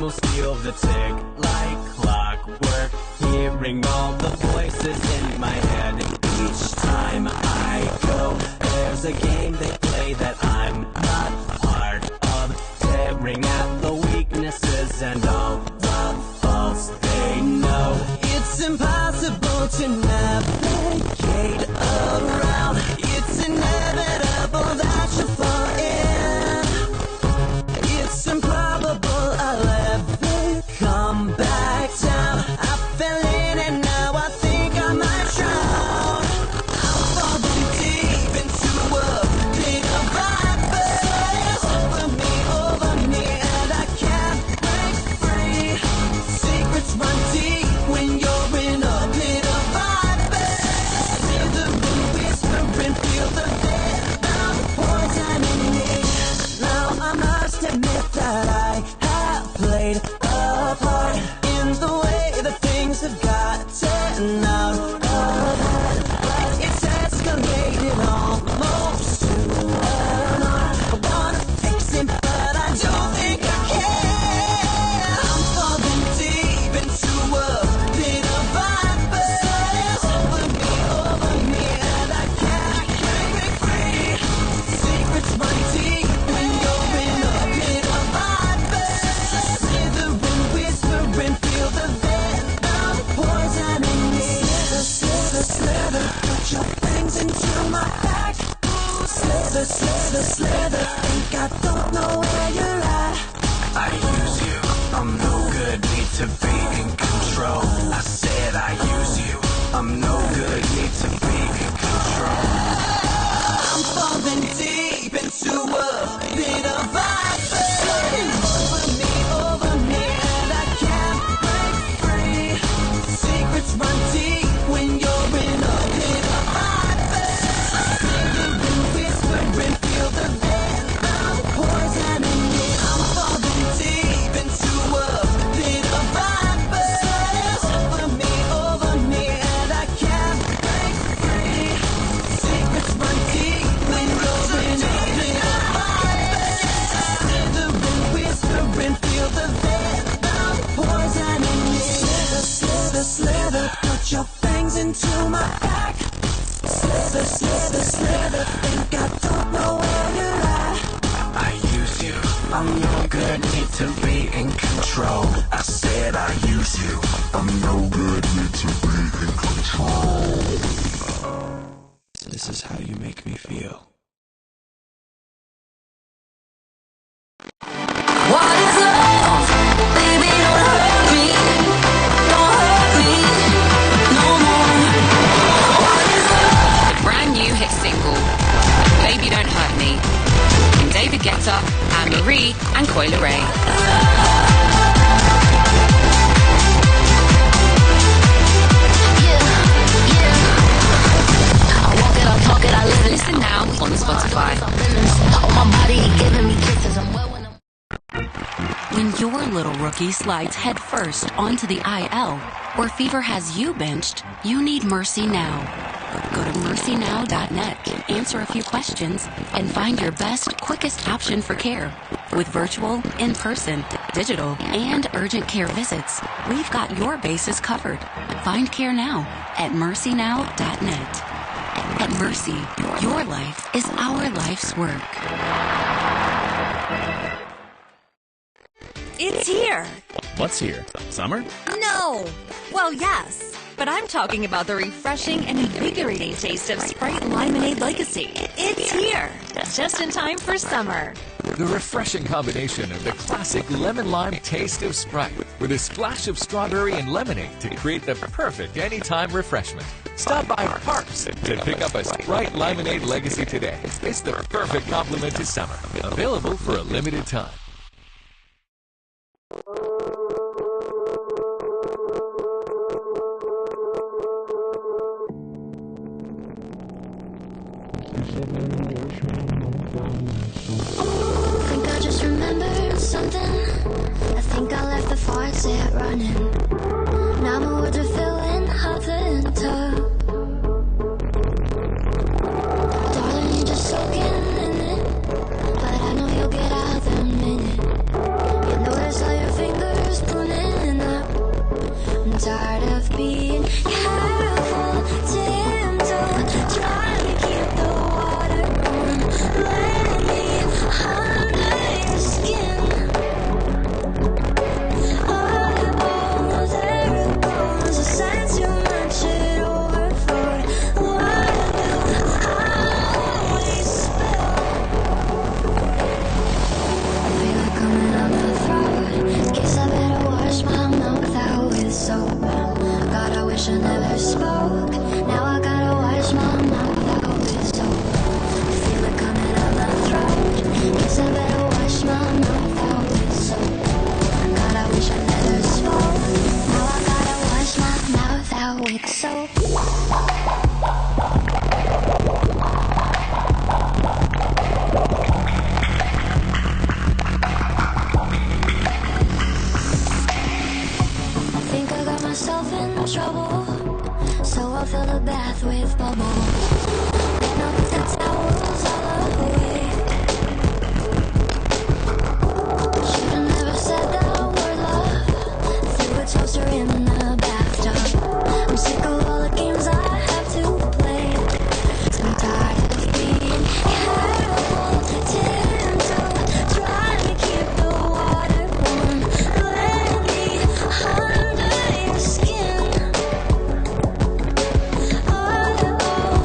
cosmos feel the tick like clockwork, hearing all the voices in my head. Each time I go, there's a game they play that I'm not part of, tearing at the weaknesses and all the faults they know. It's impossible to navigate around. It's inevitable that you fall in. It's improbable I'll ever come back down. I fell in and now I think I might drown. I'm falling deep into a pit of vipers. Over me, and I can't break free. Secrets run deep when you're in a pit of vipers. Hear the wind whisper and feel the venom poison in me. Now I must admit that I have played a part in the way that things have gotten out of hand. But it's escalated almost to an art. I wanna fix it, but I don't think I can. I'm falling deep into a pit of vipers. Over me, and I can't break free. Secrets run deep when you're in a pit of vipers. Hear the wind whisper and feel the venom poison in me. Slither, slither, put your fangs into my back. Slither, slither, slither, think I don't know where you're at. I use you, I'm no good, need to be in control. I said I use you, I'm no good, need to be in control. I'm falling deep into a pit of vipers. Over me, and I can't break free. Secrets run deep when you're in a pit of vipers. Hear the wind whisper and feel the venom poison in me. I'm falling deep into a pit of vipers. Over me, and I can't break free. Secrets run deep when you're in a pit of vipers. Hear the wind whisper and feel the venom poison in me. Slither, slither, slither, put your fangs into my back. Slither, slither, slither, think I don't know where you're at. I use you, I'm no good, need to be in control. I said I use you, I'm no good, need to be in control. This is how you make me feel. What is love? Baby, don't hurt me. Don't hurt me no more. What is love? Brand new hit single, Baby Don't Hurt Me, from David Guetta, Anne-Marie and Coi Leray. Yeah, yeah. I walk it, I talk it, I live it. Listen now on Spotify. Oh, my body, he giving me kisses. I'm well when I'm. When your little rookie slides headfirst onto the IL, or fever has you benched, you need Mercy Now. Go to mercynow.net, answer a few questions, and find your best, quickest option for care. With virtual, in-person, digital, and urgent care visits, we've got your bases covered. Find care now at mercynow.net. At Mercy, your life is our life's work. It's here. What's here? Summer? No. Well, yes. But I'm talking about the refreshing and invigorating taste of Sprite Lemonade Legacy. It's here. Just in time for summer. The refreshing combination of the classic lemon-lime taste of Sprite with a splash of strawberry and lemonade to create the perfect anytime refreshment. Stop by Parks to pick up a Sprite Lemonade Legacy today. It's the perfect complement to summer. Available for a limited time. I think I just remembered something. I think I left before I say it running. Now my words are filling up the winter. Darling, you're just soaking in it, but I know you'll get out the minute. You notice how your fingers bath with bubbles. Then I'll put the towels all away. Should've never said that word, love. Threw a toaster in the bathtub. I'm sick of all the games I have to play. I'm tired of being careful, gentle, trying to keep the water warm. Let me under your skin. Oh,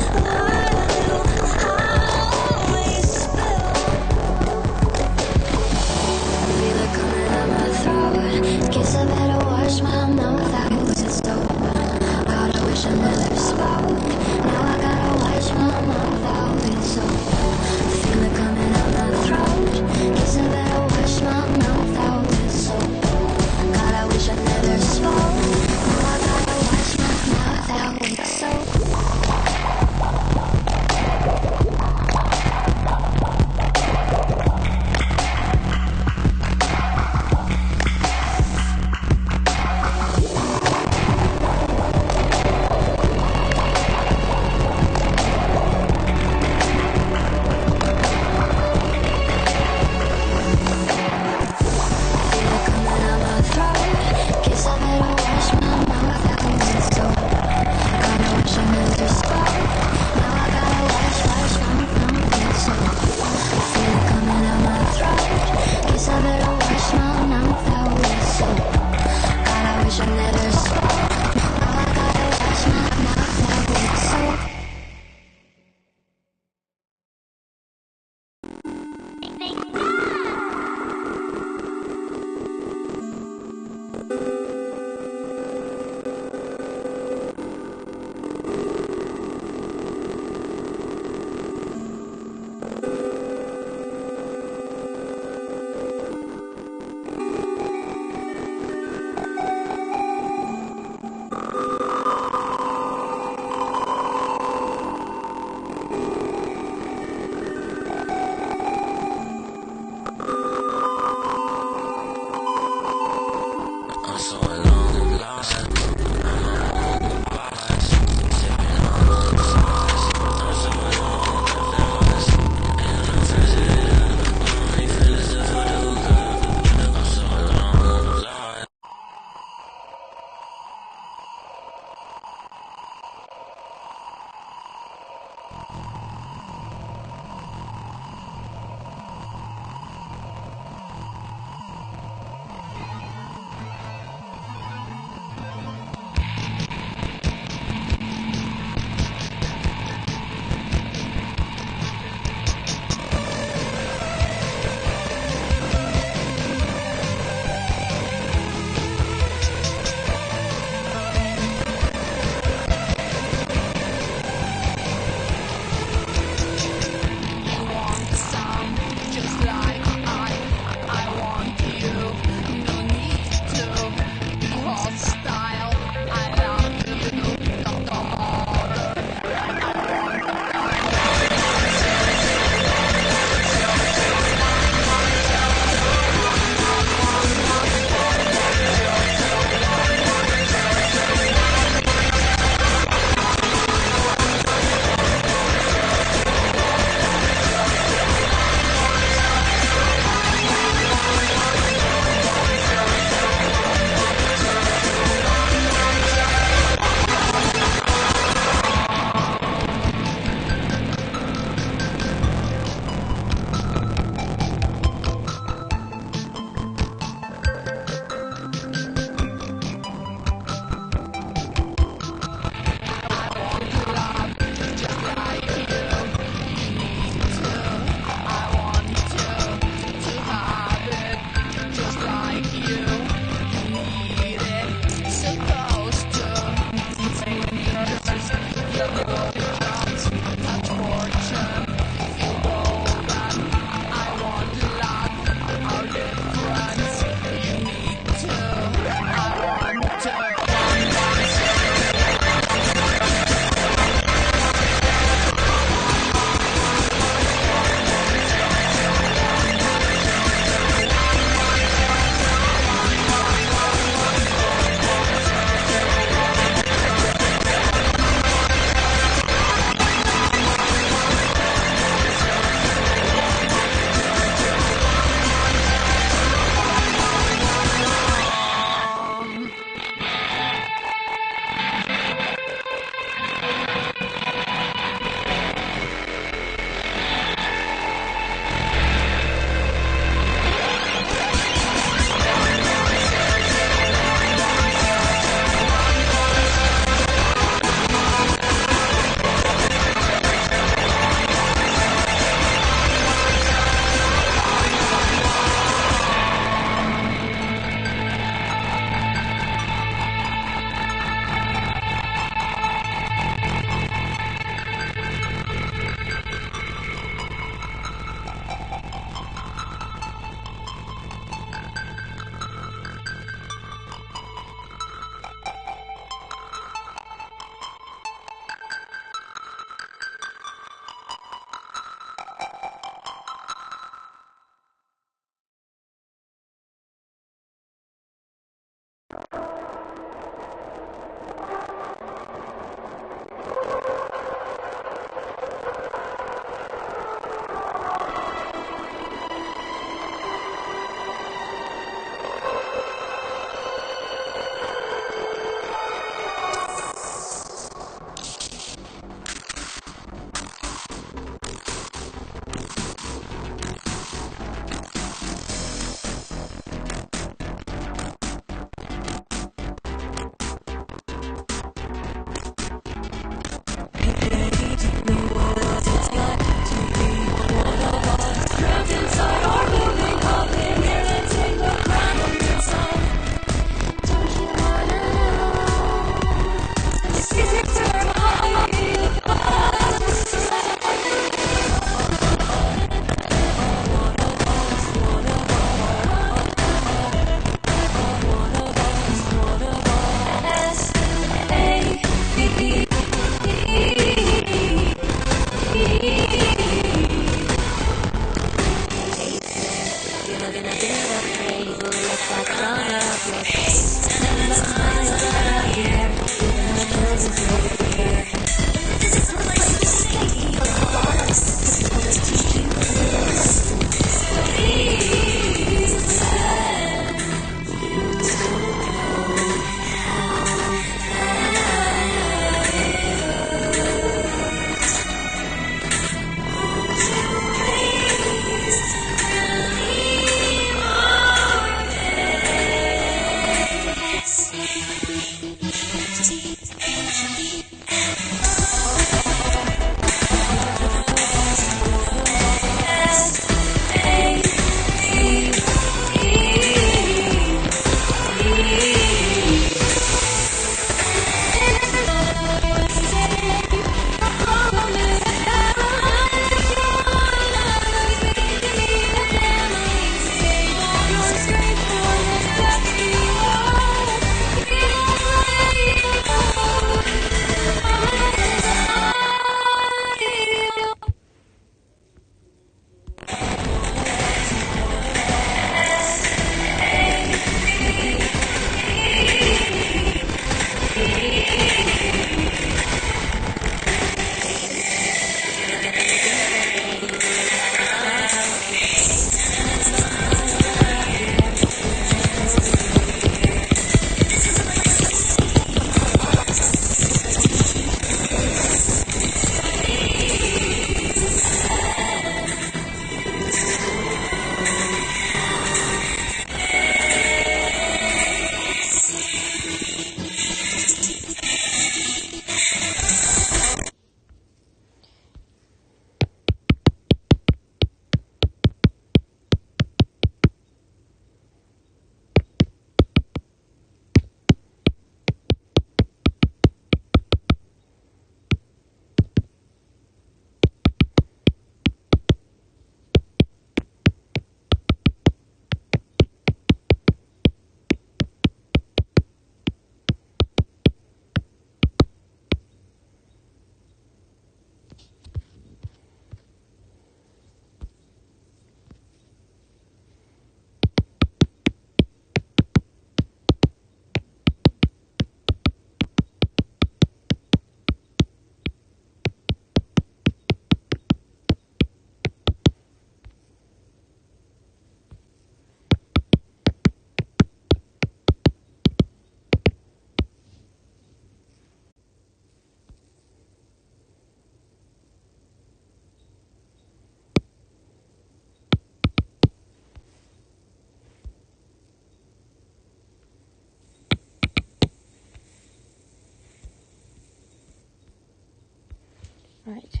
Right.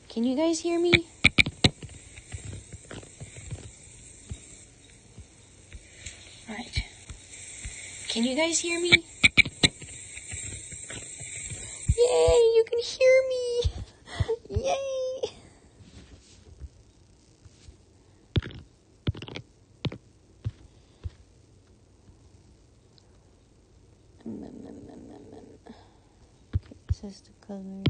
Can you guys hear me? Right. Can you guys hear me? Yay, you can hear me! Yay! Okay, this is the color.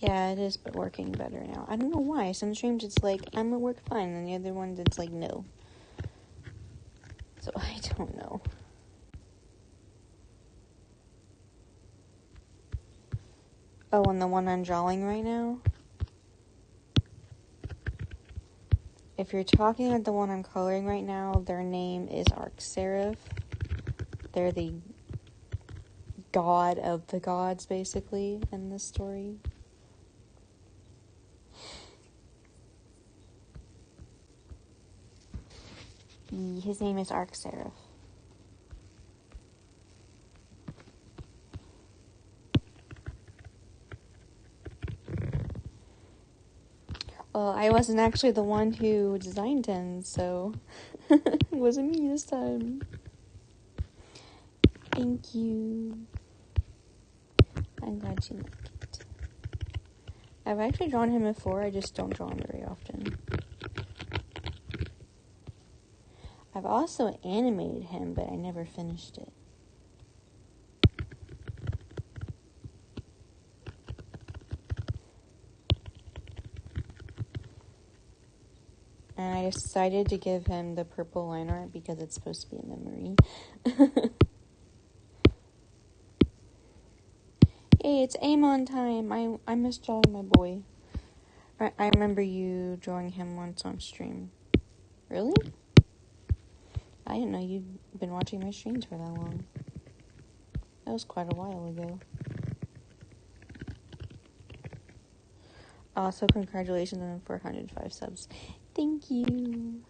Yeah, it is, but working better now. I don't know why. Some streams it's like, I'm gonna work fine, and the other ones it's like, no. So I don't know. Oh, and the one I'm drawing right now? If you're talking about the one I'm coloring right now, their name is Arcseraph. They're the god of the gods, basically, in this story. His name is Arcseraph. Well, I wasn't actually the one who designed him, so it wasn't me this time. Thank you. I'm glad you like it. I've actually drawn him before, I just don't draw him very often. I've also animated him, but I never finished it. And I decided to give him the purple line art because it's supposed to be a memory. Hey, it's Amon time. I miss drawing my boy. I remember you drawing him once on stream. Really? I didn't know you'd been watching my streams for that long. That was quite a while ago. Also, congratulations on 405 subs. Thank you.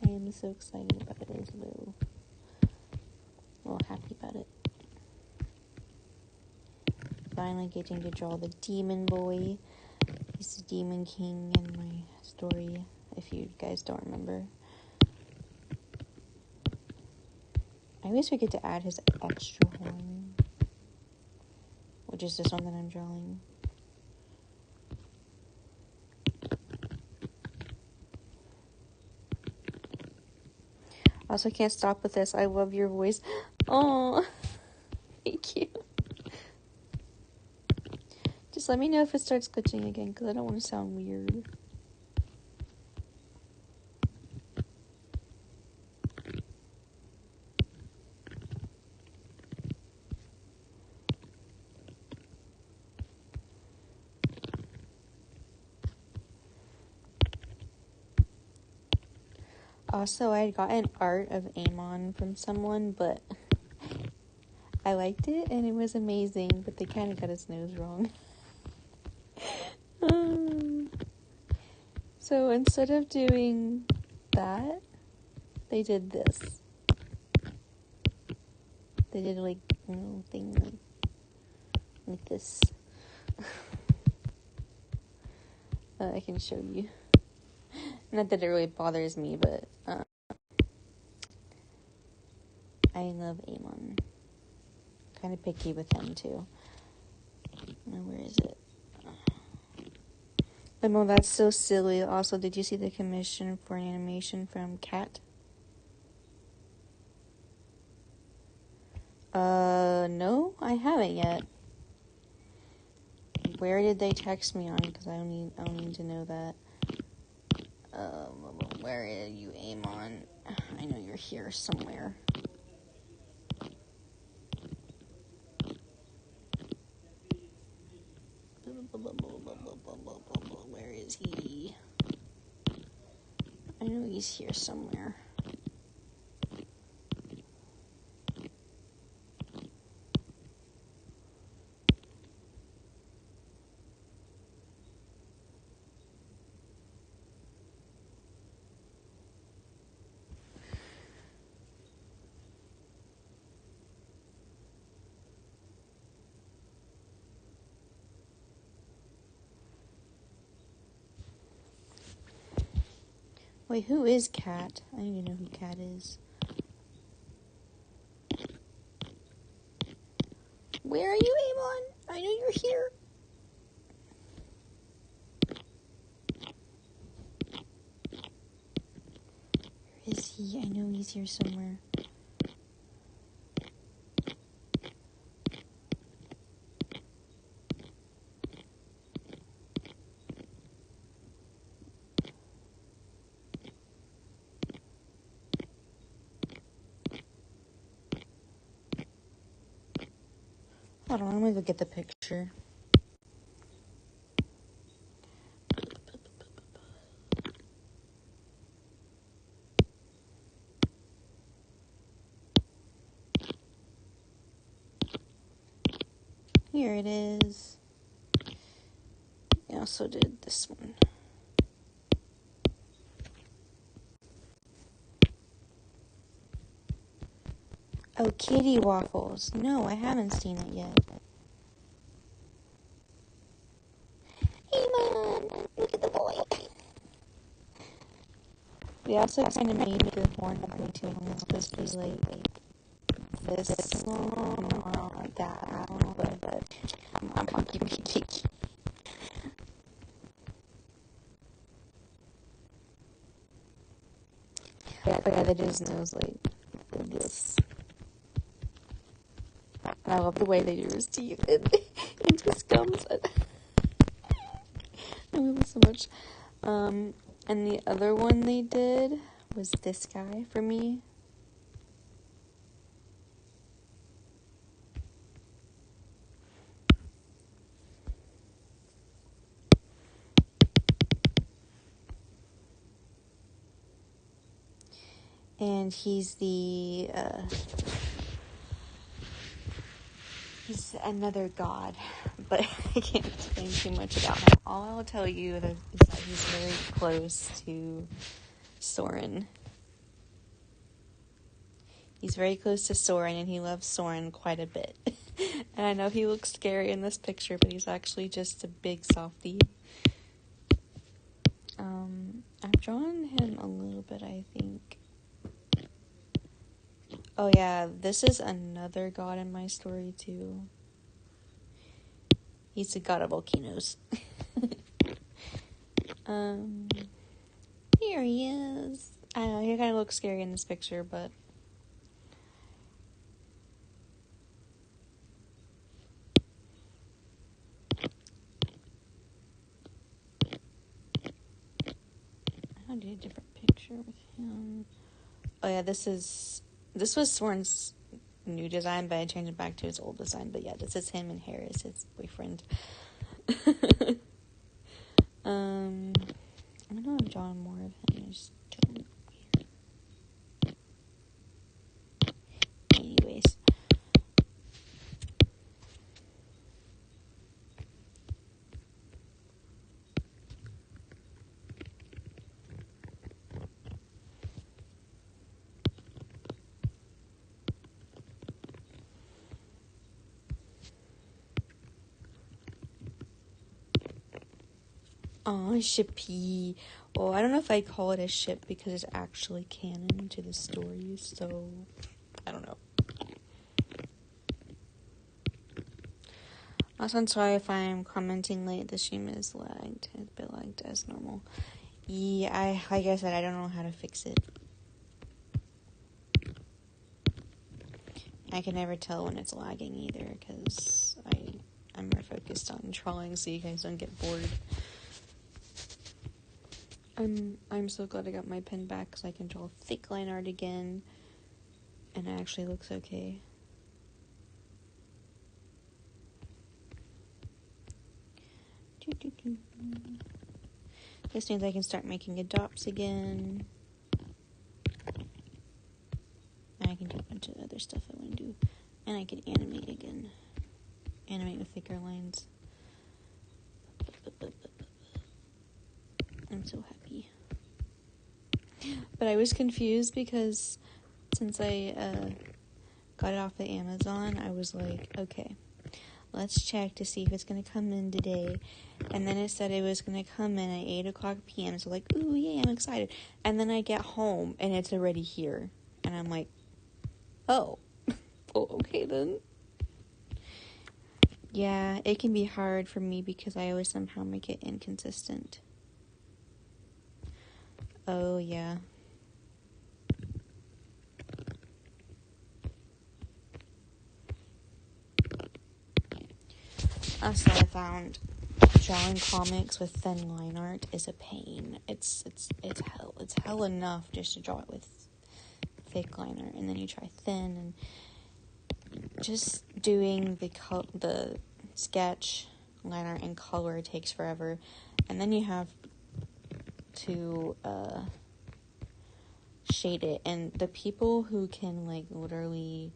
I am so excited about it as well. Well, happy about it. Finally getting to draw the demon boy. He's the demon king in my story, if you guys don't remember. I always forget to add his extra horn, which is this one that I'm drawing. Also, can't stop with this. I love your voice. Oh, thank you. Just let me know if it starts glitching again, because I don't want to sound weird. Also, I had gotten art of Amon from someone, but I liked it, and it was amazing, but they kind of got his nose wrong. So instead of doing that, they did this. They did like a little thing like this. I can show you. Not that it really bothers me, but I love Amon. Kind of picky with him too. Now, where is it? Limo, that's so silly. Also, did you see the commission for an animation from Cat? No, I haven't yet. Where did they text me on? Because I'll need to know that. Where are you, Amon? I know you're here somewhere. Where is he? I know he's here somewhere. Wait, who is Cat? I need to know who Cat is. Where are you, Amon? I know you're here. Where is he? I know he's here somewhere. Hold on, I'm gonna go get the picture. Here it is. I also did this one. Oh, Kitty Waffles. No, I haven't seen it yet. Hey, Mom! Look at the boy! We also kind of made the horn way too long. It's supposed to be like this long or like that long, but I'm keeping it. Yeah, they did his nose like this. And I love the way they do his teeth and his gums. I love it so much. And the other one they did was this guy for me. And he's he's another god, but I can't explain too much about him. All I'll tell you is that he's very close to Soren. He's very close to Soren, and he loves Soren quite a bit. And I know he looks scary in this picture, but he's actually just a big softie. I've drawn him a little bit, I think. Oh yeah, this is another god in my story too. He's the god of volcanoes. Here he is. I know, he kind of looks scary in this picture, but I did a different picture with him. Oh yeah, this was Soren's new design, but I changed it back to his old design. But yeah, this is him and Harris, his boyfriend. I know I've drawn more of him. I just don't know. Anyways. Oh, shippy. Oh, I don't know if I call it a ship because it's actually canon to the story, so I don't know. Also, I'm sorry if I'm commenting late. The stream is lagged. It's a bit lagged as normal. Yeah, like I said, I don't know how to fix it. I can never tell when it's lagging either because I'm more focused on drawing so you guys don't get bored. I'm so glad I got my pen back because I can draw thick line art again, and it actually looks okay. This means I can start making dots again. And I can do a bunch of other stuff I want to do, and I can animate again. Animate with thicker lines. I'm so happy. But I was confused because since I got it off of Amazon, I was like, okay, let's check to see if it's going to come in today. And then it said it was going to come in at 8 o'clock p.m. So like, ooh, yay, I'm excited. And then I get home and it's already here. And I'm like, oh, oh, okay then. Yeah, it can be hard for me because I always somehow make it inconsistent. Oh, yeah. Also, I found drawing comics with thin line art is a pain. It's hell enough just to draw it with thick line art, and then you try thin, and just doing the sketch line art in color takes forever, and then you have to shade it. And the people who can like literally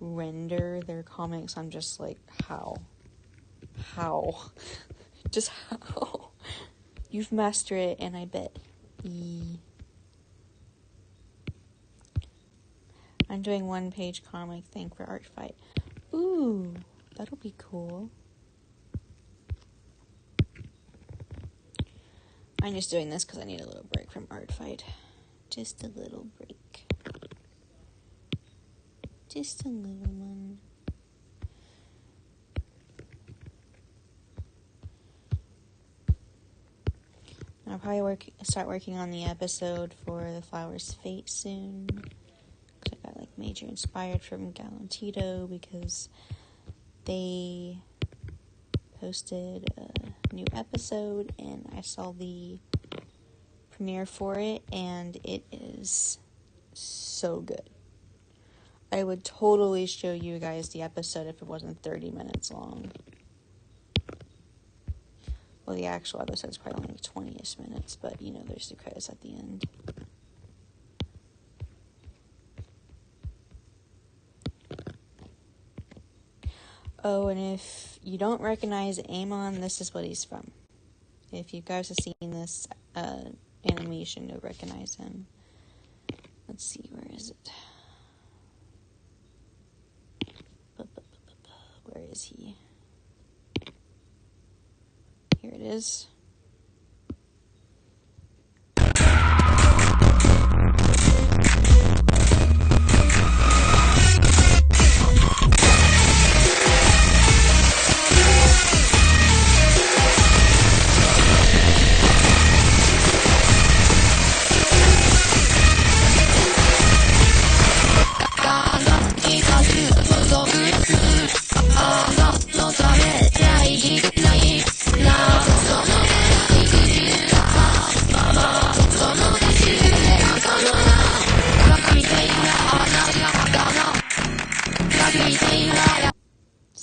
render their comics, I'm just like, how just how? You've mastered it, and I bet I'm doing 1-page comic thing for Art Fight. Ooh, that'll be cool. I'm just doing this because I need a little break from Art Fight. Just a little break. Just a little one. I'll probably start working on the episode for The Flower's Fate soon. Because I got like major inspired from Galantito because they posted a new episode and I saw the premiere for it and it is so good. I would totally show you guys the episode if it wasn't 30 minutes long. Well, the actual episode's probably only 20-ish minutes, but, you know, there's the credits at the end. Oh, and if you don't recognize Amon, this is what he's from. If you guys have seen this animation, you'll recognize him. Let's see, where is it? Where is he? Here it is.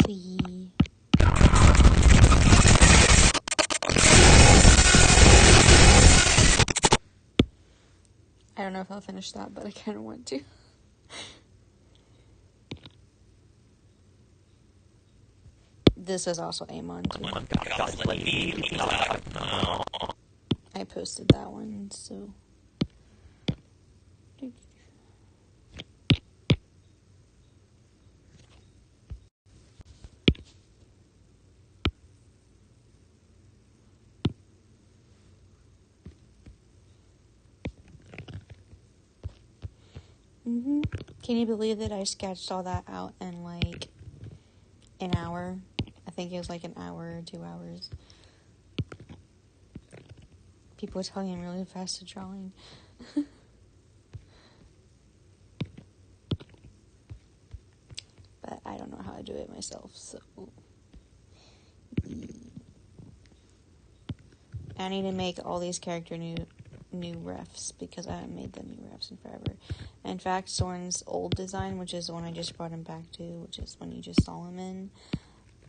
See. I don't know if I'll finish that, but I kind of want to. This is also Amon too. I posted that one, so. Can you believe that I sketched all that out in like an hour? I think it was like an hour or 2 hours. People are telling me I'm really fast at drawing. But I don't know how to do it myself, so. I need to make all these character new refs because I haven't made the new refs in forever. In fact, Soren's old design, which is the one I just brought him back to, which is one you just saw him in,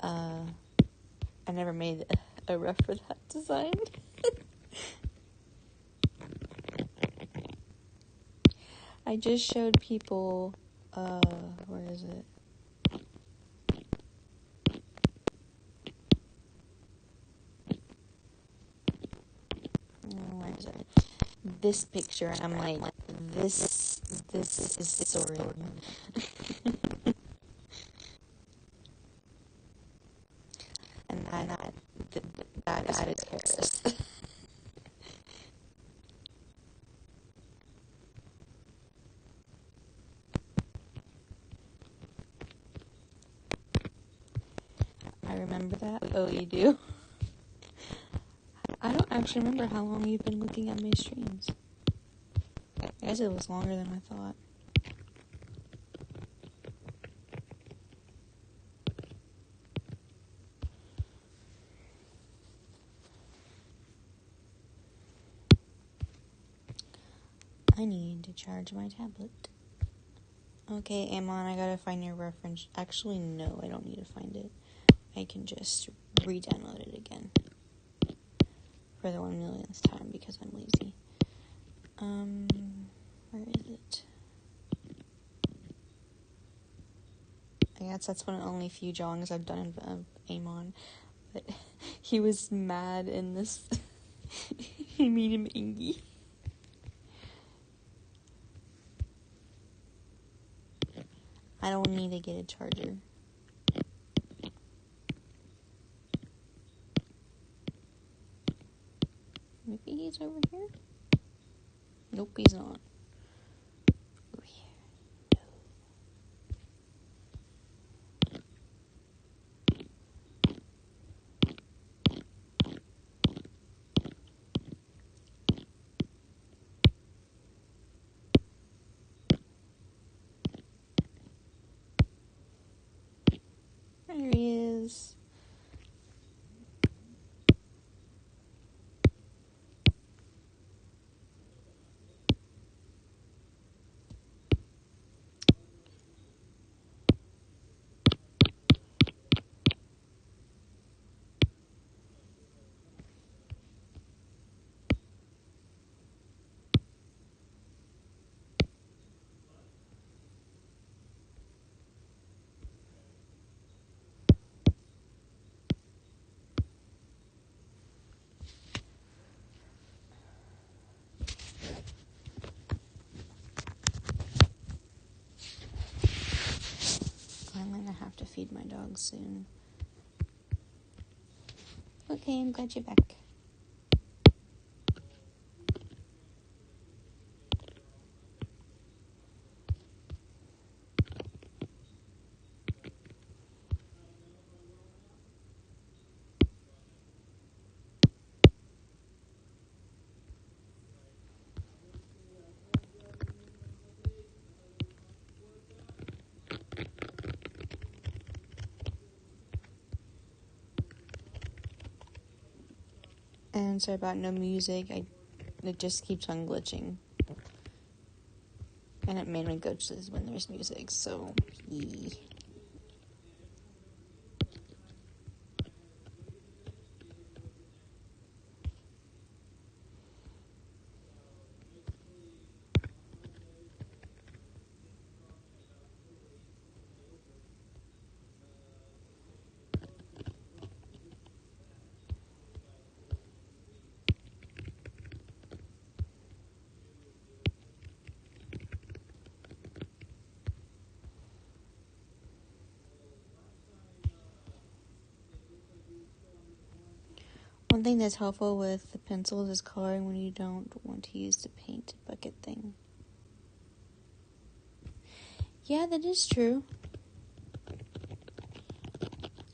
I never made a ref for that design. I just showed people, where is it? Where is it? This picture, and I'm like, this is Soren. I remember that. Oh, you do? I don't actually remember how long you've been looking at my streams. I guess it was longer than I thought. I need to charge my tablet. Okay, Amon, I gotta find your reference. Actually, no, I don't need to find it. I can just re-download it again. For the 1 millionth time because I'm lazy. Where is it? I guess that's one of the only few drawings I've done of Amon. But he was mad in this. He made him Ingy. I don't need to get a charger. Maybe he's over here? Nope, he's not. Over here. No. There he is. I'm gonna have to feed my dog soon. Okay, I'm glad you're back. And sorry about no music. It just keeps on glitching. And it mainly glitches when there's music, so... One thing that's helpful with the pencils is coloring when you don't want to use the paint bucket thing. Yeah, that is true.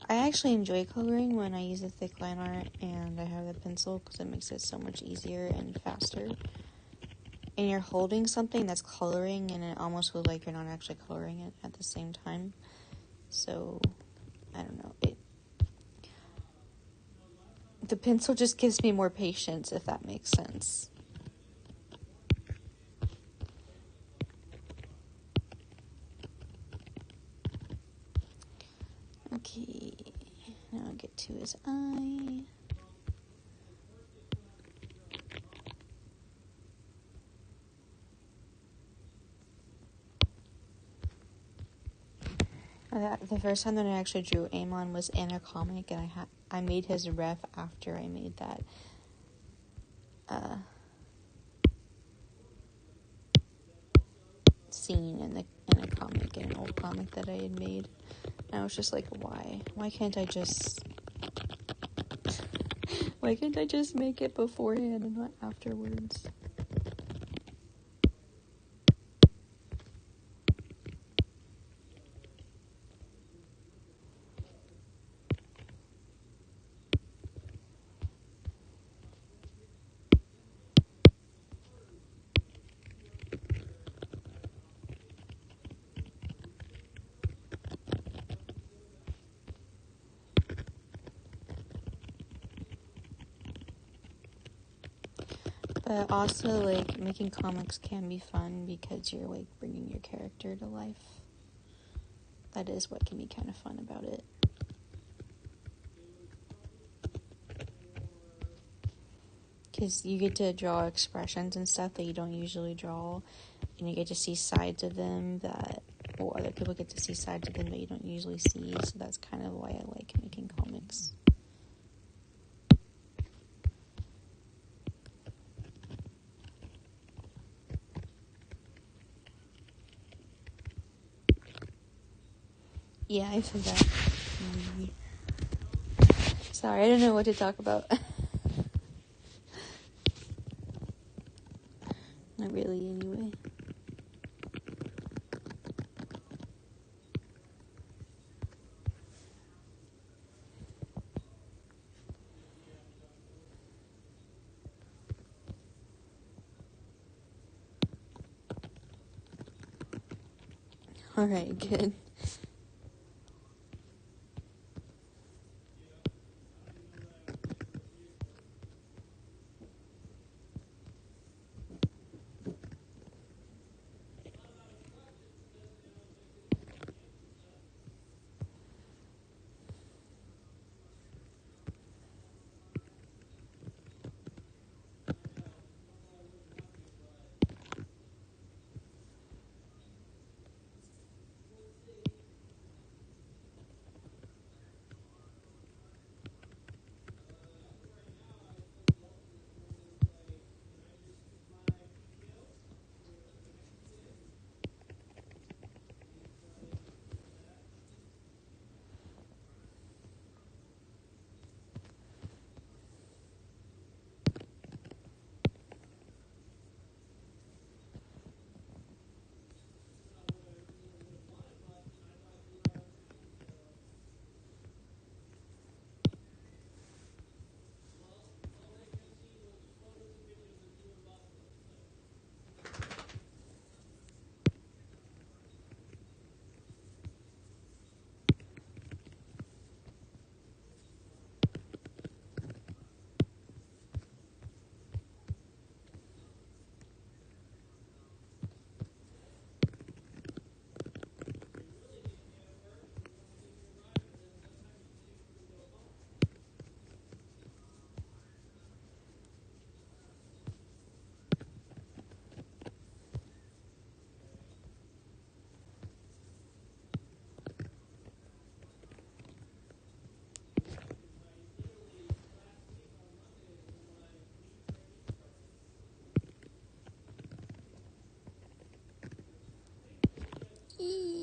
I actually enjoy coloring when I use a thick line art and I have the pencil because it makes it so much easier and faster. And you're holding something that's coloring and it almost feels like you're not actually coloring it at the same time. So, I don't know. The pencil just gives me more patience, if that makes sense. Okay, now I'll get to his eye. The first time that I actually drew Amon was in a comic, and I made his ref after I made that scene in a comic, in an old comic that I had made. And I was just like, why? Why can't I just make it beforehand and not afterwards? But also, like, making comics can be fun because you're, like, bringing your character to life. That is what can be kind of fun about it. Because you get to draw expressions and stuff that you don't usually draw, and you get to see sides of them that, well, other people get to see sides of them that you don't usually see, so that's kind of why I like making comics. Yeah, I said that. Sorry, I don't know what to talk about. Not really, anyway. Alright, good.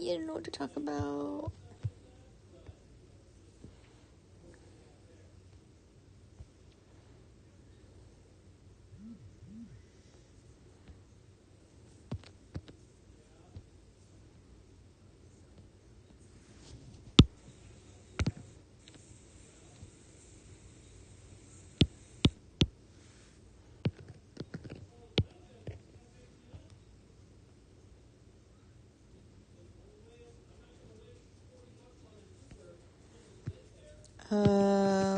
I don't know what to talk about.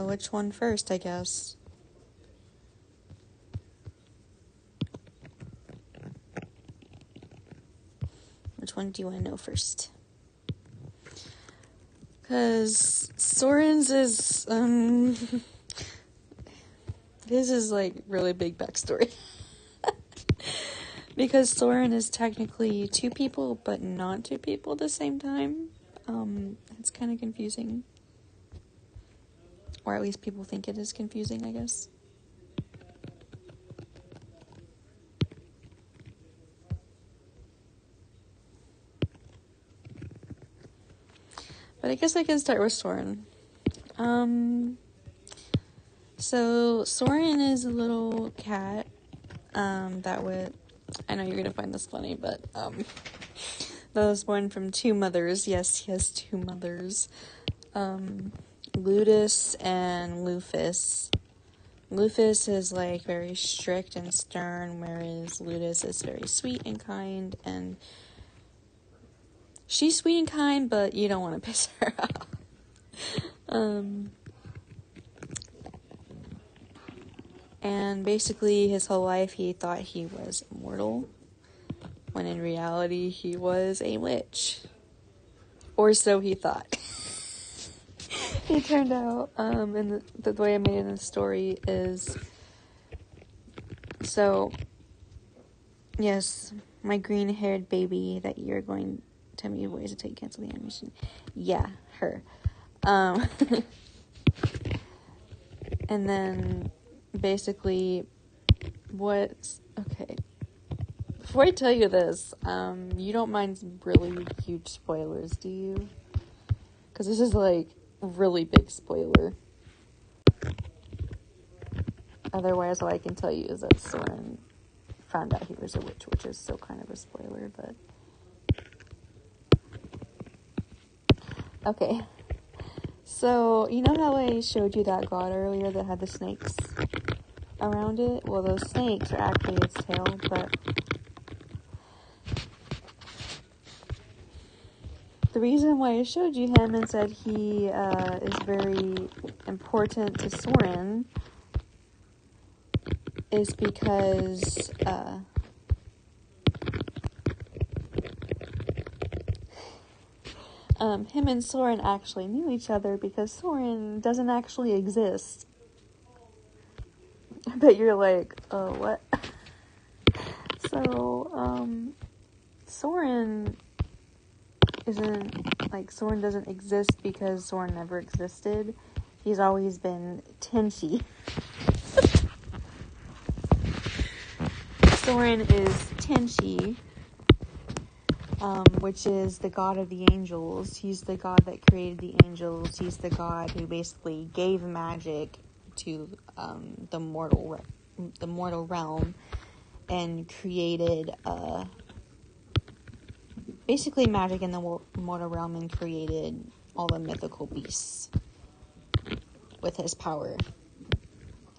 Which one first, I guess? Which one do you want to know first? Because Soren's is, his is, like, really big backstory. Because Soren is technically two people, but not two people at the same time. It's kind of confusing. Or at least people think it is confusing, I guess. But I guess I can start with Soren. So Soren is a little cat, that would, I know you're gonna find this funny, but, that was born from two mothers. Yes, he has two mothers. Ludus and Lufus. Lufus is, like, very strict and stern, whereas Ludus is very sweet and kind, and she's sweet and kind, but you don't want to piss her off. And basically, his whole life, he thought he was immortal, when in reality, he was a witch. Or so he thought. It turned out, and the way I made it in the story is, so, yes, my green-haired baby that you're going to tell me ways to cancel the animation. Yeah, her. And then, basically, okay, before I tell you this, you don't mind some really huge spoilers, do you? Because this is, like, a really big spoiler. Otherwise, all I can tell you is that Soren found out he was a witch, which is still kind of a spoiler, but... Okay. So, you know how I showed you that god earlier that had the snakes around it? Well, those snakes are actually its tail, but... The reason why I showed you him and said he is very important to Soren is because him and Soren actually knew each other because Soren doesn't actually exist. I bet you're like, oh, what? So, Soren doesn't exist because Soren never existed. He's always been Tenchi. Soren is Tenchi, which is the god of the angels. He's the god that created the angels. He's the god who basically gave magic to the mortal realm and created basically magic in the mortal realm and created all the mythical beasts with his power.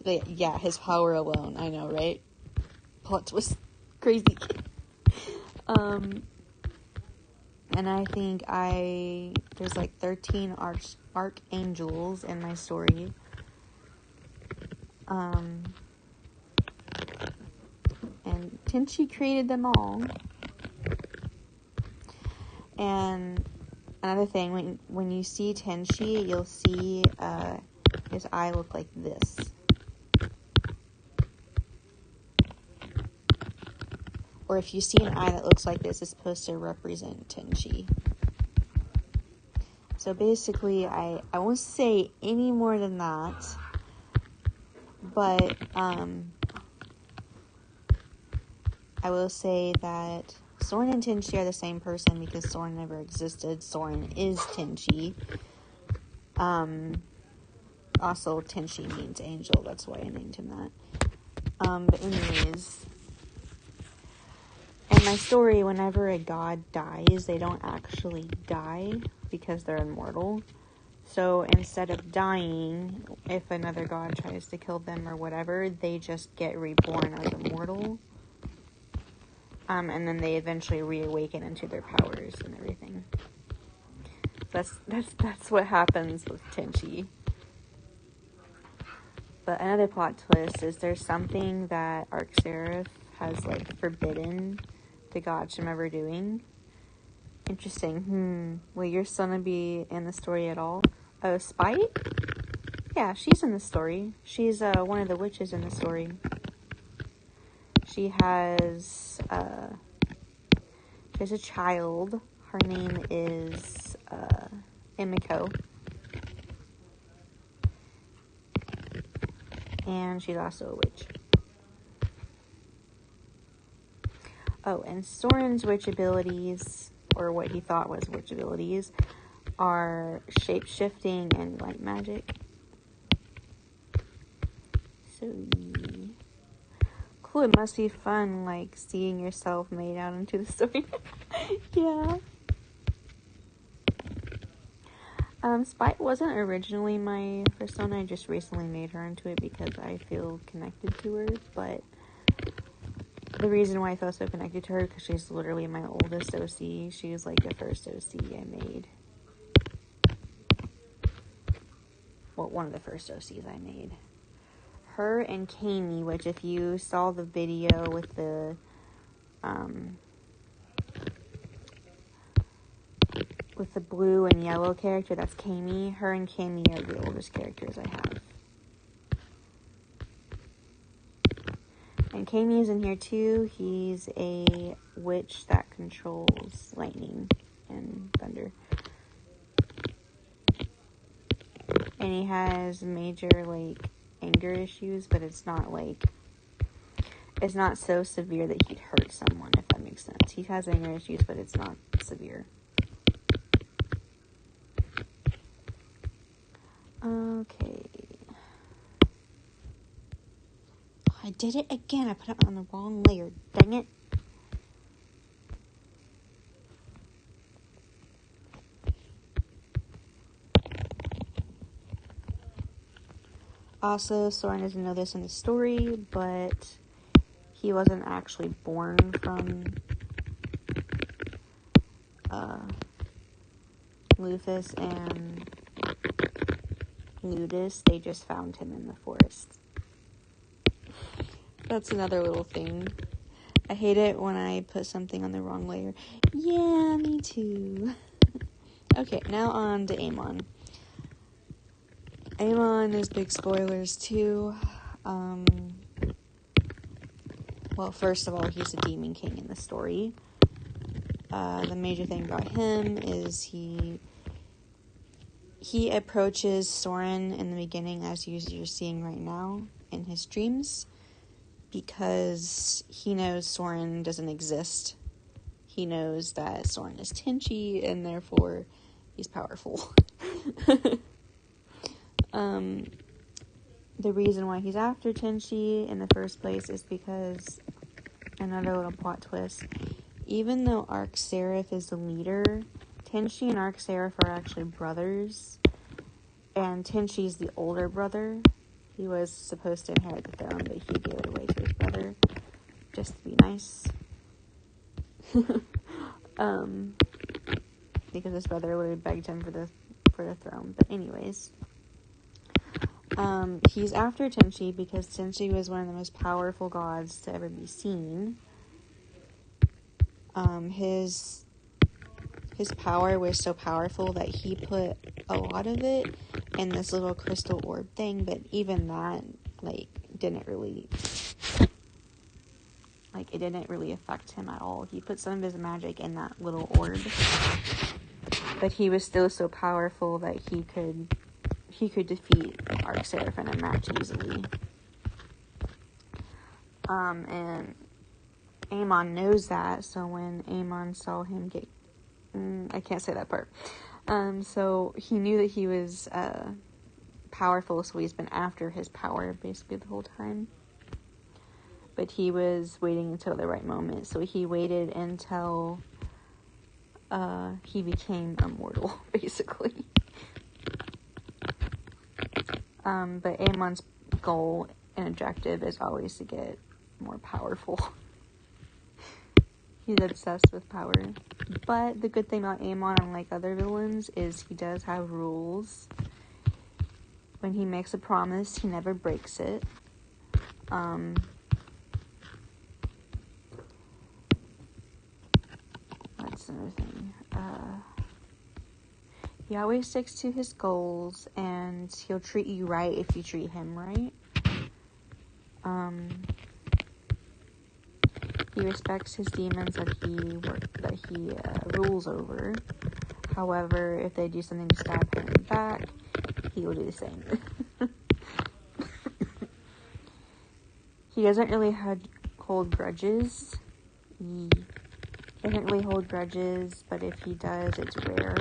Yeah, his power alone. I know, right? Plot twist. Crazy. And I think there's like 13 archangels in my story. And Tenchi created them all. And another thing, when you see Tenchi, you'll see his eye look like this. Or if you see an eye that looks like this, it's supposed to represent Tenchi. So basically, I won't say any more than that. But I will say that Soren and Tenchi are the same person because Soren never existed. Soren is Tenchi. Also, Tenchi means angel. That's why I named him that. But anyways, in my story, whenever a god dies, they don't actually die because they're immortal. So instead of dying, if another god tries to kill them or whatever, they just get reborn as immortal. And then they eventually reawaken into their powers and everything. That's what happens with Tenchi. But another plot twist is there's something that Arcseraph has like forbidden the gods from ever doing. Interesting. Will your son be in the story at all? Oh, Spite? Yeah, she's in the story. She's one of the witches in the story. She has a child. Her name is Emiko. And she's also a witch. Oh, and Soren's witch abilities, or what he thought was witch abilities, are shape-shifting and light magic. So, cool. It must be fun, like, seeing yourself made out into the story. Yeah. Spite wasn't originally my persona. I just recently made her into it because I feel connected to her, but the reason why I feel so connected to her because she's literally my oldest OC. She was like the first OC I made. Well, one of the first OCs I made. her and Kami, which if you saw the video with the blue and yellow character, that's Kami. Her and Kami are the oldest characters I have. And Kami is in here too. He's a witch that controls lightning and thunder. And he has major, like, anger issues, but it's not so severe that he'd hurt someone, if that makes sense. He has anger issues, but it's not severe. Okay. I did it again. I put it on the wrong layer. Dang it. Also, Soren doesn't know this in the story, but he wasn't actually born from Lufus and Ludus. They just found him in the forest. That's another little thing. I hate it when I put something on the wrong layer. Yeah, me too. Okay, now on to Amon. Amon is big spoilers too. Well, first of all, he's a demon king in the story. The major thing about him is he approaches Soren in the beginning, as you're seeing right now, in his dreams, because he knows Soren doesn't exist. He knows that Soren is Tenchi, and therefore he's powerful. The reason why he's after Tenchi in the first place is because, another little plot twist, even though Arc-Seraph is the leader, Tenchi and Arc-Seraph are actually brothers, and Tenchi's the older brother. He was supposed to inherit the throne, but he gave it away to his brother, just to be nice. Because his brother would have begged him for the throne. But anyways, he's after Tenchi because Tenchi was one of the most powerful gods to ever be seen. His power was so powerful that he put a lot of it in this little crystal orb thing, but even that, it didn't really affect him at all. He put some of his magic in that little orb, but he was still so powerful that he could defeat Arc-Seraph in a match easily. And Amon knows that, so when Amon saw him get... I can't say that part. So he knew that he was powerful, so he's been after his power basically the whole time. But he was waiting until the right moment, so he waited until he became immortal, basically. But Amon's goal and objective is always to get more powerful. He's obsessed with power. But the good thing about Amon, unlike other villains, is he does have rules. When he makes a promise, he never breaks it. That's another thing. He always sticks to his goals, and he'll treat you right if you treat him right. He respects his demons that he rules over. However, if they do something to stab him back, he will do the same. He doesn't really hold grudges. He doesn't really hold grudges, but if he does, it's rare.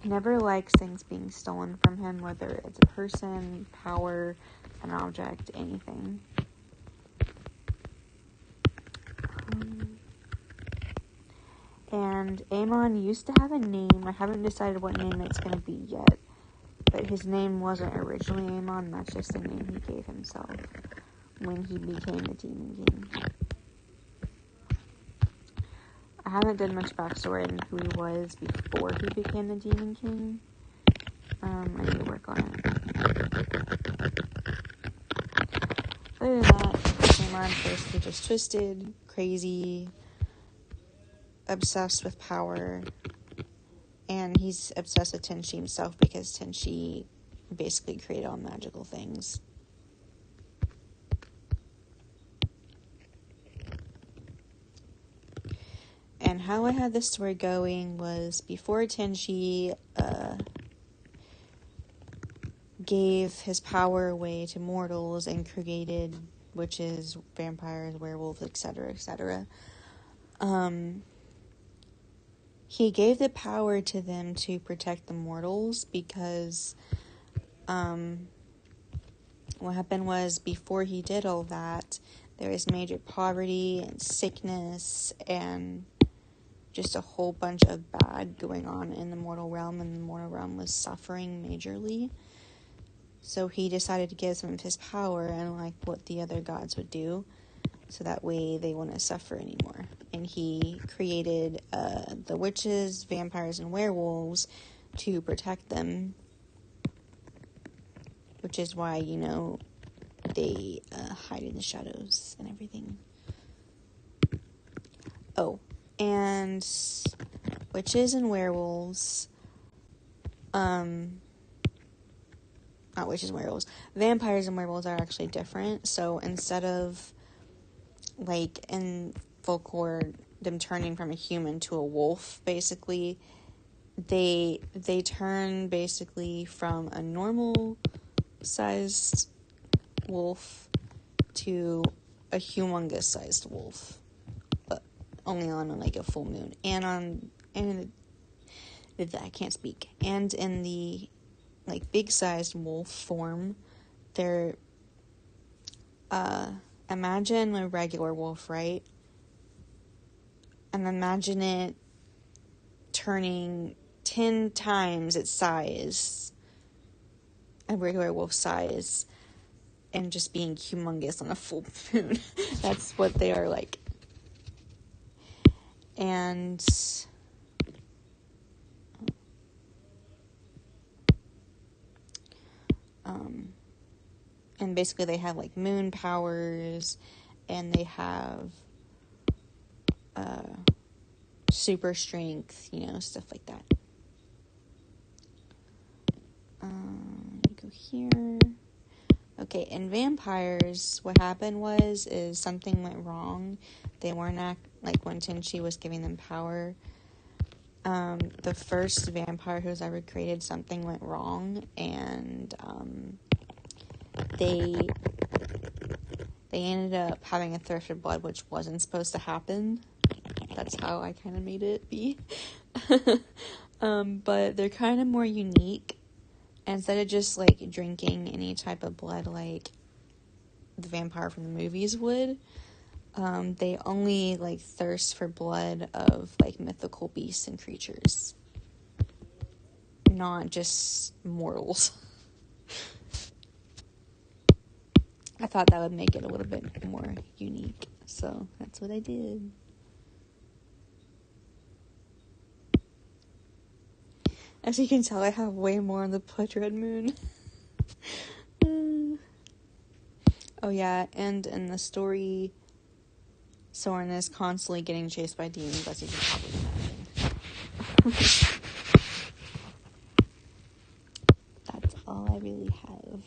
He never likes things being stolen from him, whether it's a person, power, an object, anything. And Amon used to have a name. I haven't decided what name it's going to be yet. But his name wasn't originally Amon. That's just the name he gave himself when he became the Demon King. I haven't done much backstory on who he was before he became the Demon King. I need to work on it. Ranma at first was just twisted, crazy, obsessed with power, and he's obsessed with Tenchi himself because Tenchi basically created all magical things. And how I had this story going was before Tenchi gave his power away to mortals and created witches, vampires, werewolves, etc., etc. He gave the power to them to protect the mortals because what happened was before he did all that, there was major poverty and sickness and just a whole bunch of bad going on in the mortal realm, and the mortal realm was suffering majorly. So he decided to give some of his power and like what the other gods would do, so that way they wouldn't suffer anymore. And he created the witches, vampires, and werewolves to protect them, which is why, you know, they hide in the shadows and everything. Oh, and witches and werewolves, not witches and werewolves, vampires and werewolves are actually different. So instead of, like, in folklore, them turning from a human to a wolf, basically, they turn basically from a normal sized wolf to a humongous sized wolf, but only on like a full moon, and I can't speak. And in the like big sized wolf form, they're imagine a regular wolf, right? And imagine it turning 10 times its size, a regular wolf size, and just being humongous on a full moon. That's what they are like. And basically they have like moon powers, and they have super strength, you know, stuff like that. Go here. Okay, in vampires, what happened is something went wrong. They weren't like when Tenchi was giving them power. The first vampire who was ever created, something went wrong, and they ended up having a thirst for blood, which wasn't supposed to happen. That's how I kind of made it be. But they're kind of more unique. Instead of just, like, drinking any type of blood like the vampire from the movies would, they only, like, thirst for blood of, like, mythical beasts and creatures. Not just mortals. I thought that would make it a little bit more unique, so that's what I did. As you can tell, I have way more on the Blood Red Moon. Oh yeah, and in the story, Soren is constantly getting chased by demons, as you can probably imagine. That's all I really have.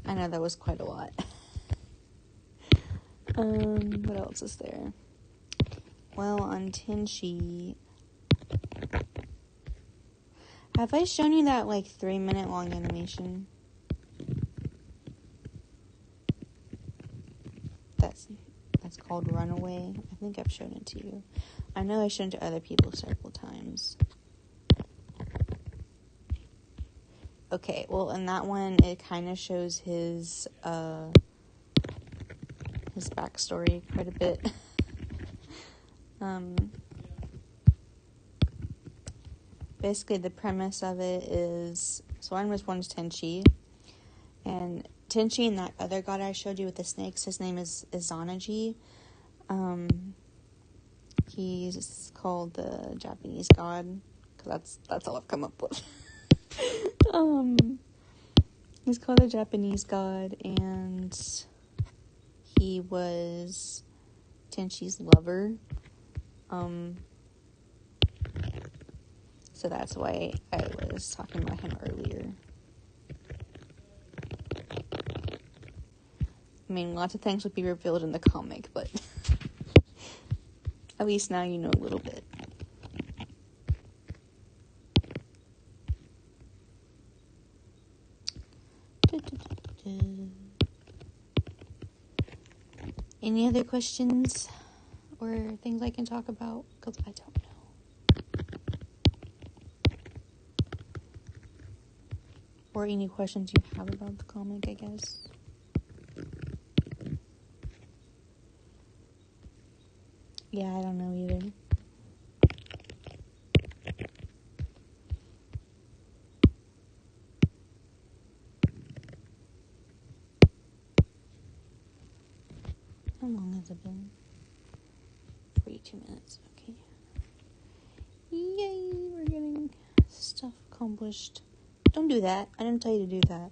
I know that was quite a lot. What else is there? Well, on Tenchi, have I shown you that, like, 3-minute long animation? That's called Runaway. I think I've shown it to you. I know I've shown it to other people several times. Okay, well, in that one, it kind of shows his backstory quite a bit. Basically, the premise of it is, Soren was once Tenchi, and Tenchi and that other god I showed you with the snakes, his name is Izanagi. He's called the Japanese god, because that's all I've come up with. He's called the Japanese god, and he was Tenchi's lover. So that's why I was talking about him earlier. I mean, lots of things would be revealed in the comic, but at least now you know a little bit. Any other questions or things I can talk about? Because I don't know. Or any questions you have about the comic, I guess. Yeah, I don't know either. How long has it been? 42 minutes, okay. Yay, we're getting stuff accomplished. Don't do that. I didn't tell you to do that.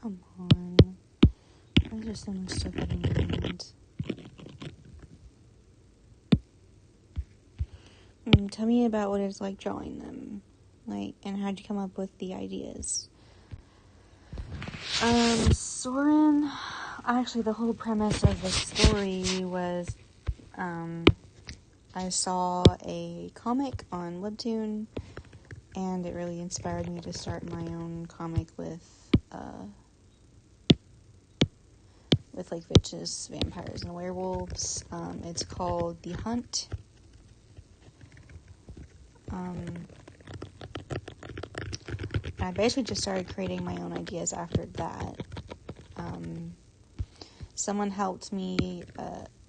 Come on. Why is there so much stuff in my mind? Tell me about what it's like drawing them. And how'd you come up with the ideas? Soren, actually the whole premise of the story was, I saw a comic on Webtoon, and it really inspired me to start my own comic with like witches, vampires, and werewolves. It's called The Hunt. I basically just started creating my own ideas after that. Someone helped me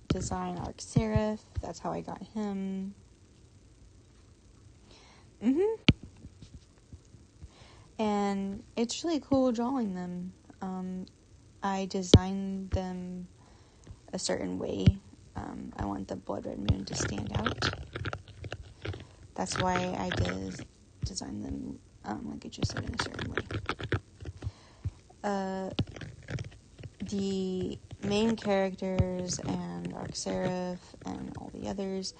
design Arcseraph. That's how I got him. And it's really cool drawing them. I designed them a certain way. I want the Blood Red Moon to stand out. That's why I design them, like I just said, in a certain way. The main characters and Arcseraph and all the others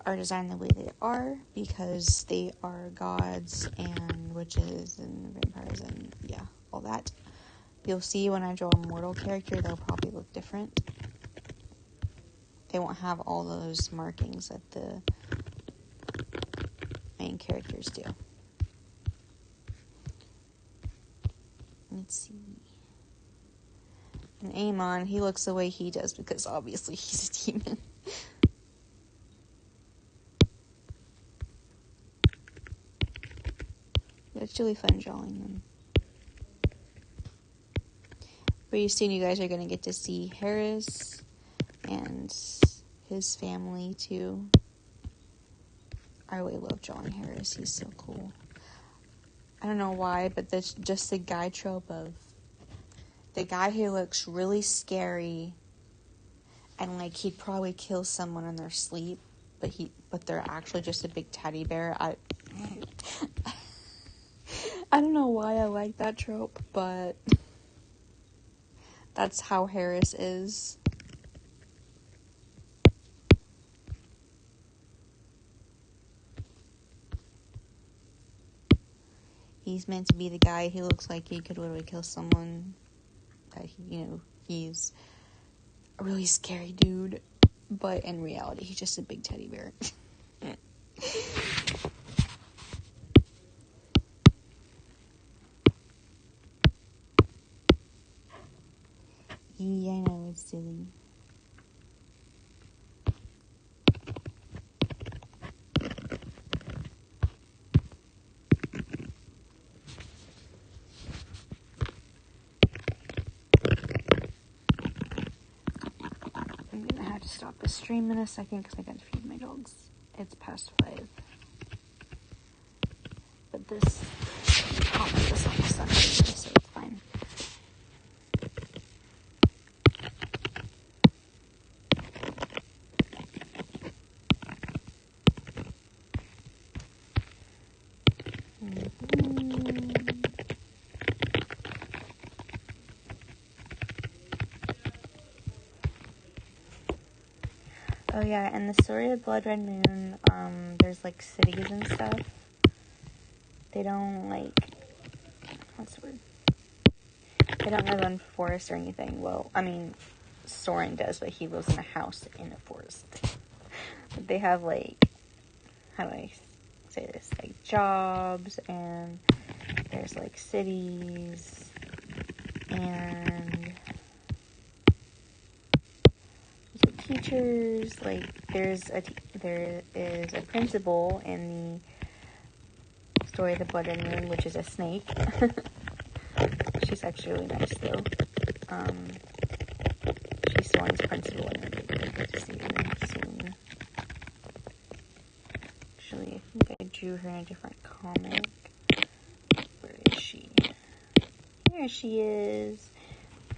are designed the way they are because they are gods and witches and vampires and yeah, all that. You'll see when I draw a mortal character, they'll probably look different. They won't have all those markings that the main characters do. Let's see. And Amon, he looks the way he does because obviously he's a demon. But it's really fun drawing them. Pretty soon you guys are going to get to see Harris and his family too. I really love drawing Harris. He's so cool. I don't know why, but that's just the guy trope of the guy who looks really scary and like he'd probably kill someone in their sleep, but they're actually just a big teddy bear. I don't know why I like that trope, but that's how Harris is. he's meant to be the guy who looks like he could literally kill someone. That he's a really scary dude, but in reality, he's just a big teddy bear. Yeah, I know, it's silly. I'm gonna have to stop the stream in a second because I gotta feed my dogs. It's past 5. But this, I'll put this on the Sunday, so it's fine. Oh yeah, and the story of Blood Red Moon, there's like cities and stuff. They don't what's the word? They don't live in forests or anything. Well, I mean, Soren does, but he lives in a house in a forest. But they have how do I say this? Like jobs, and there's like cities, and teachers. Like there is a principal in the story of the Blood Red Moon, which is a snake. She's actually really nice though. She's Soren's principal, and I'm going to see her soon. Actually, I think I drew her in a different comic. Where is she? There she is.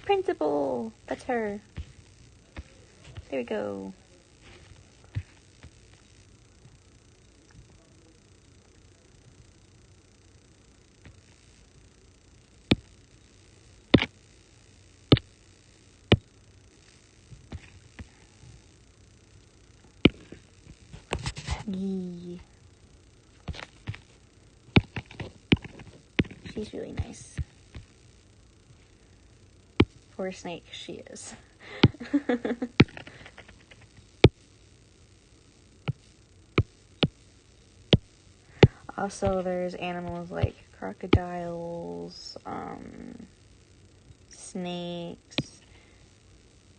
Principal! That's her. There we go. Yee. She's really nice. For a snake, she is. Also, there's animals like crocodiles, snakes.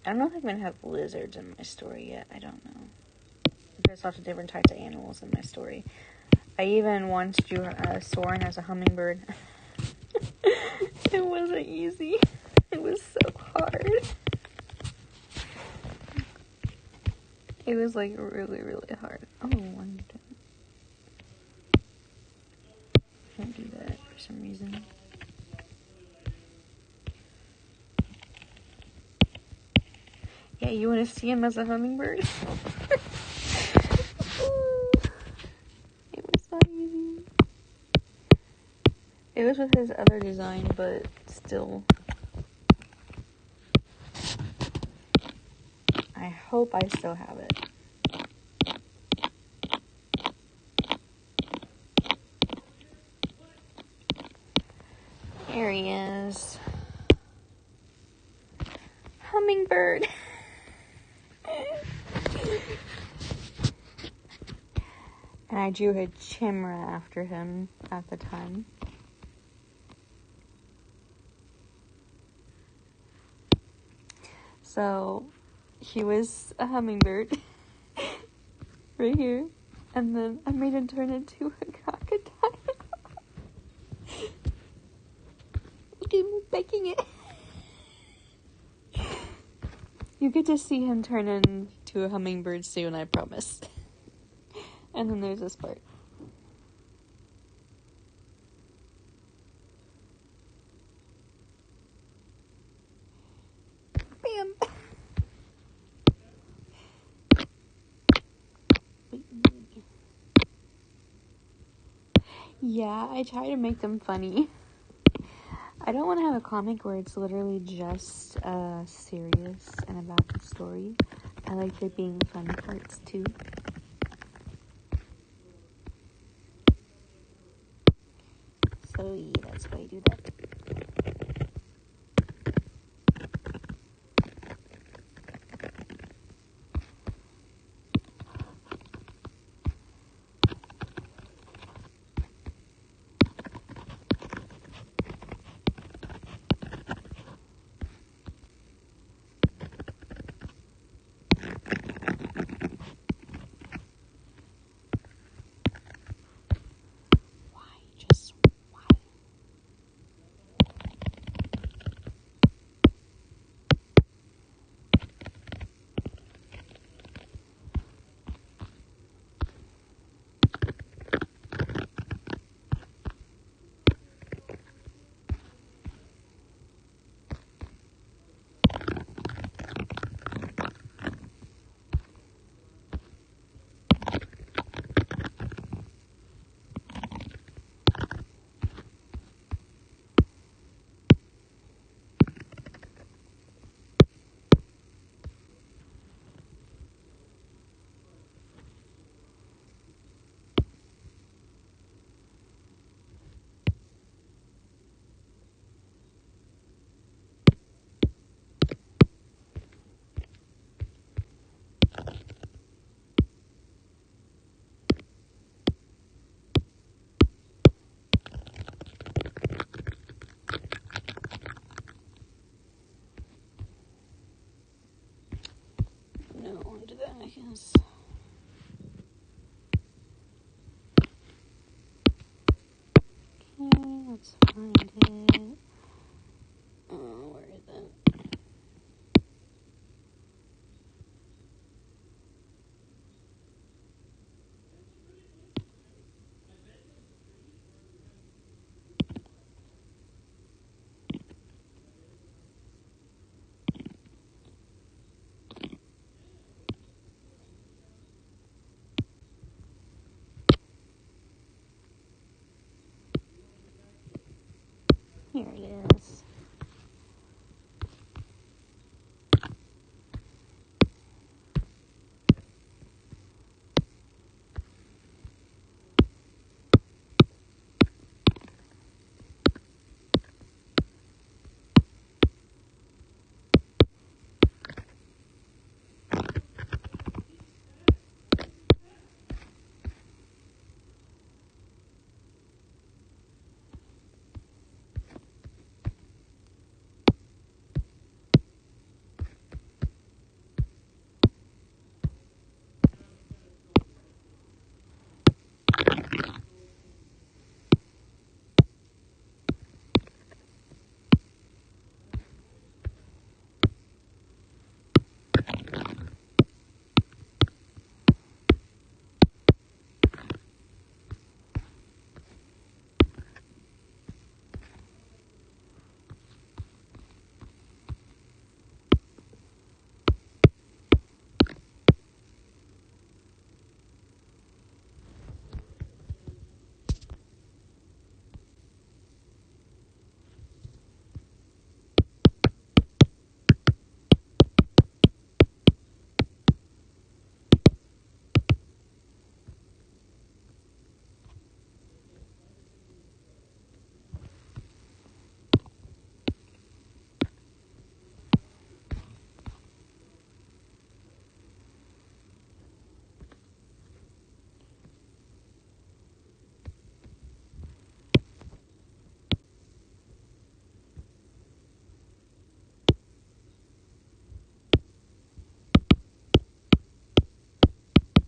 I don't know if I'm going to have lizards in my story yet. I don't know. There's lots of different types of animals in my story. I even once drew Soren as a hummingbird. It wasn't easy. It was so hard. It was really, really hard. Oh, can't do that for some reason. Yeah, you want to see him as a hummingbird? It was not easy. It was with his other design, but still. I hope I still have it. There he is. Hummingbird. And I drew a chimera after him at the time. So, he was a hummingbird. Right here. And then I made him turn into a crocodile. Look at me making it. You get to see him turn into a hummingbird soon, I promise. And then there's this part. Bam! Yeah, I try to make them funny. I don't want to have a comic where it's literally just serious and about the story. I like there being fun parts too. So Oh yeah, that's why I do that. Just why? No, I'll do that, I guess. Okay, let's find it. Oh, where is it? Here it is.